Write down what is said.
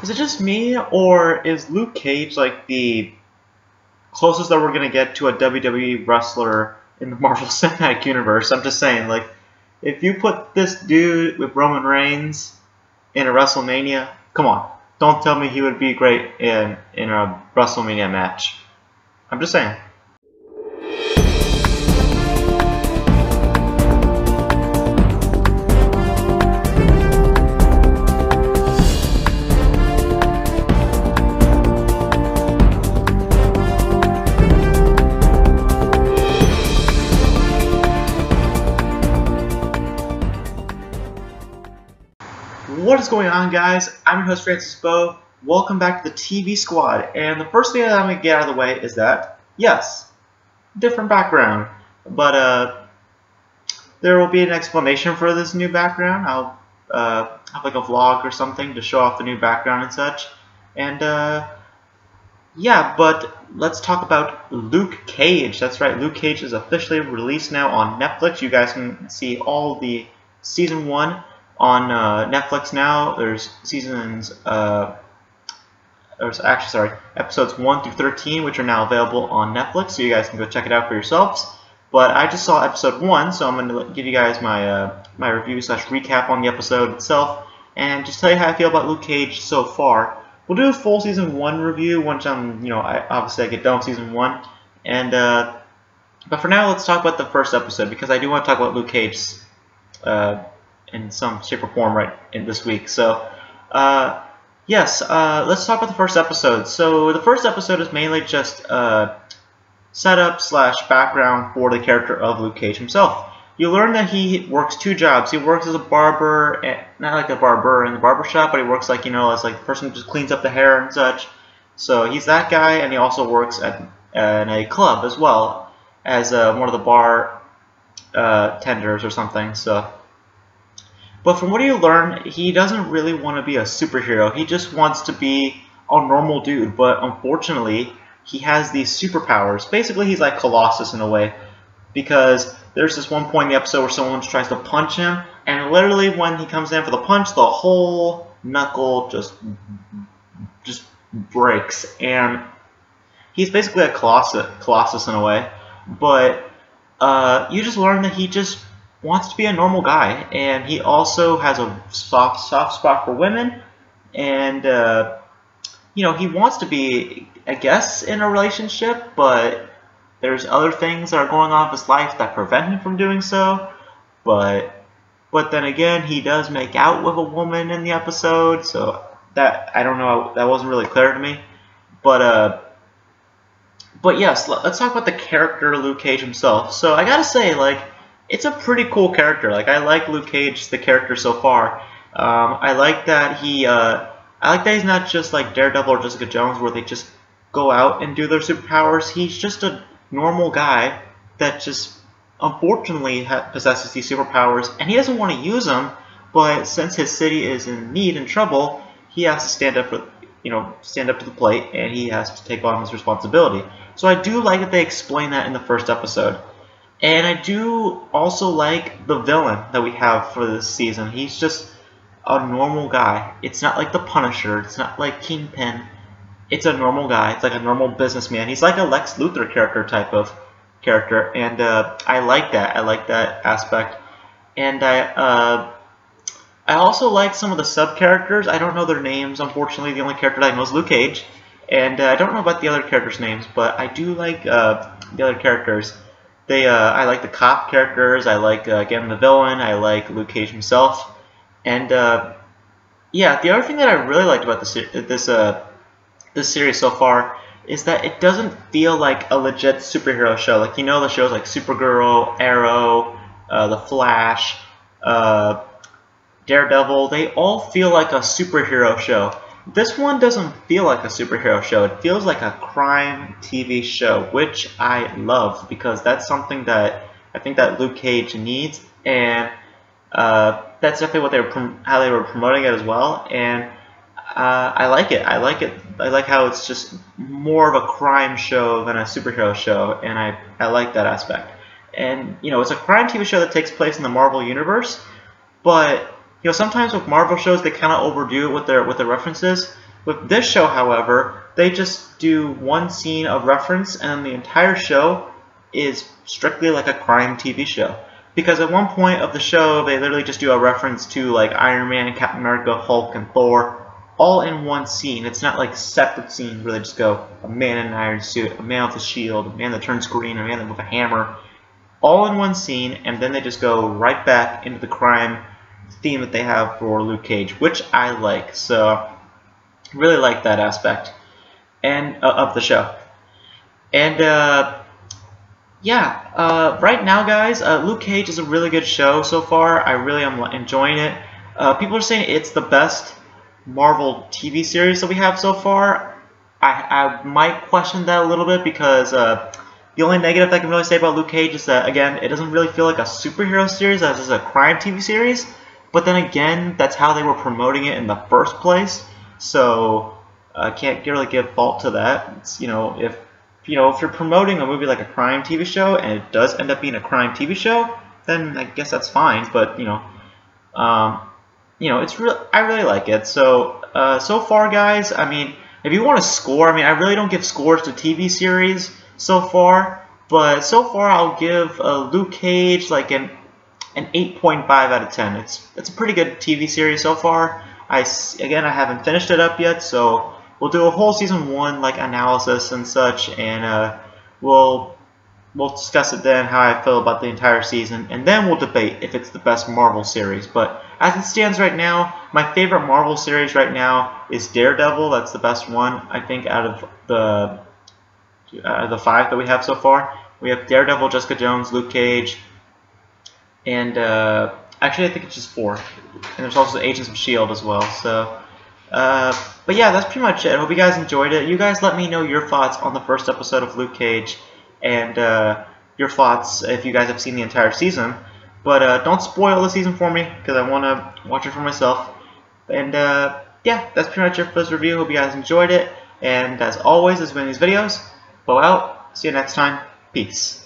Is it just me, or is Luke Cage like the closest that we're gonna get to a WWE wrestler in the Marvel Cinematic Universe? I'm just saying, like, if you put this dude with Roman Reigns in a WrestleMania, come on, don't tell me he would be great in a WrestleMania match. I'm just saying. What is going on, guys? I'm your host, Beau. Welcome back to the TV Squad. And the first thing that I'm going to get out of the way is that, yes, different background. But there will be an explanation for this new background. I'll have like a vlog or something to show off the new background and such. And yeah, but let's talk about Luke Cage. That's right, Luke Cage is officially released now on Netflix. You guys can see all the Season 1 on Netflix now. There's episodes 1 through 13, which are now available on Netflix, so you guys can go check it out for yourselves. But I just saw episode 1, so I'm going to give you guys my my review / recap on the episode itself, and just tell you how I feel about Luke Cage so far. We'll do a full season 1 review once I'm, obviously I get done with season 1, and but for now, let's talk about the first episode, because I do want to talk about Luke Cage in some shape or form right in this week. So yes, let's talk about the first episode. So the first episode is mainly just setup / background for the character of Luke Cage himself. You learn that he works 2 jobs. He works as a barber, not like a barber in the barber shop, but he works like, as like the person who just cleans up the hair and such. So he's that guy, and he also works at in a club as well as one of the bar tenders or something. So. But from what you learn, he doesn't really want to be a superhero. He just wants to be a normal dude. But unfortunately, he has these superpowers. Basically, he's like Colossus in a way. Because there's this one point in the episode where someone tries to punch him. And literally when he comes in for the punch, the whole knuckle just breaks. And he's basically a Colossus in a way. But you just learn that he just wants to be a normal guy, and he also has a soft spot for women, and he wants to be, I guess, in a relationship, but there's other things that are going on in his life that prevent him from doing so. But then again, he does make out with a woman in the episode, so that, I don't know, that wasn't really clear to me. But yes, let's talk about the character Luke Cage himself. So I gotta say, like, it's a pretty cool character. Like, I like Luke Cage, the character, so far. I like that he's not just like Daredevil or Jessica Jones, where they just go out and do their superpowers. He's just a normal guy that just unfortunately possesses these superpowers, and he doesn't want to use them. But since his city is in need and trouble, he has to stand up to the plate, and he has to take on his responsibility. So I do like that they explain that in the first episode. And I do also like the villain that we have for this season. He's just a normal guy. It's not like the Punisher. It's not like Kingpin. It's a normal guy. It's like a normal businessman. He's like a Lex Luthor type of character, and I like that. I like that aspect. And I also like some of the sub-characters. I don't know their names, unfortunately. The only character that I know is Luke Cage. And I don't know about the other characters' names, but I do like the other characters. I like the cop characters. I like again the villain. I like Luke Cage himself, and yeah, the other thing that I really liked about this series so far is that it doesn't feel like a legit superhero show. Like, the shows like Supergirl, Arrow, The Flash, Daredevil. They all feel like a superhero show. This one doesn't feel like a superhero show. It feels like a crime TV show, which I love, because that's something that I think that Luke Cage needs, and that's definitely how they were promoting it as well. And I like it. I like it. I like how it's just more of a crime show than a superhero show, and I like that aspect. And it's a crime TV show that takes place in the Marvel universe, but sometimes with Marvel shows they kind of overdo it with their references. With this show, however, they just do one scene of reference, and then the entire show is strictly like a crime TV show. Because at one point of the show, they literally just do a reference to like Iron Man, Captain America, Hulk, and Thor, all in one scene. It's not like separate scenes where they just go a man in an iron suit, a man with a shield, a man that turns green, a man with a hammer, all in one scene, and then they just go right back into the crime theme that they have for Luke Cage, which I like. So really like that aspect and of the show. And yeah, right now, guys, Luke Cage is a really good show so far. I really am enjoying it. People are saying it's the best Marvel TV series that we have so far. I might question that a little bit because the only negative I can really say about Luke Cage is that, again, it doesn't really feel like a superhero series as is a crime TV series. But then again, that's how they were promoting it in the first place. So I can't really give fault to that. It's, if you're promoting a movie like a crime TV show and it does end up being a crime TV show, then I guess that's fine. But it's real. I really like it. So so far, guys, I mean, if you want to score, I mean, I really don't give scores to TV series so far, but so far I'll give Luke Cage like an 8.5 out of 10. It's a pretty good TV series so far. I haven't finished it up yet, so we'll do a whole season 1 like analysis and such, and we'll discuss it then, how I feel about the entire season, and then we'll debate if it's the best Marvel series. But as it stands right now, my favorite Marvel series right now is Daredevil. That's the best one, I think, out of the 5 that we have so far. We have Daredevil, Jessica Jones, Luke Cage, and actually I think it's just 4. And there's also Agents of S.H.I.E.L.D. as well. So, but yeah, that's pretty much it. I hope you guys enjoyed it. You guys let me know your thoughts on the first episode of Luke Cage, and your thoughts if you guys have seen the entire season. But don't spoil the season for me, because I want to watch it for myself. And yeah, that's pretty much it for this review. Hope you guys enjoyed it. And as always, as with these videos, Beau out. See you next time. Peace.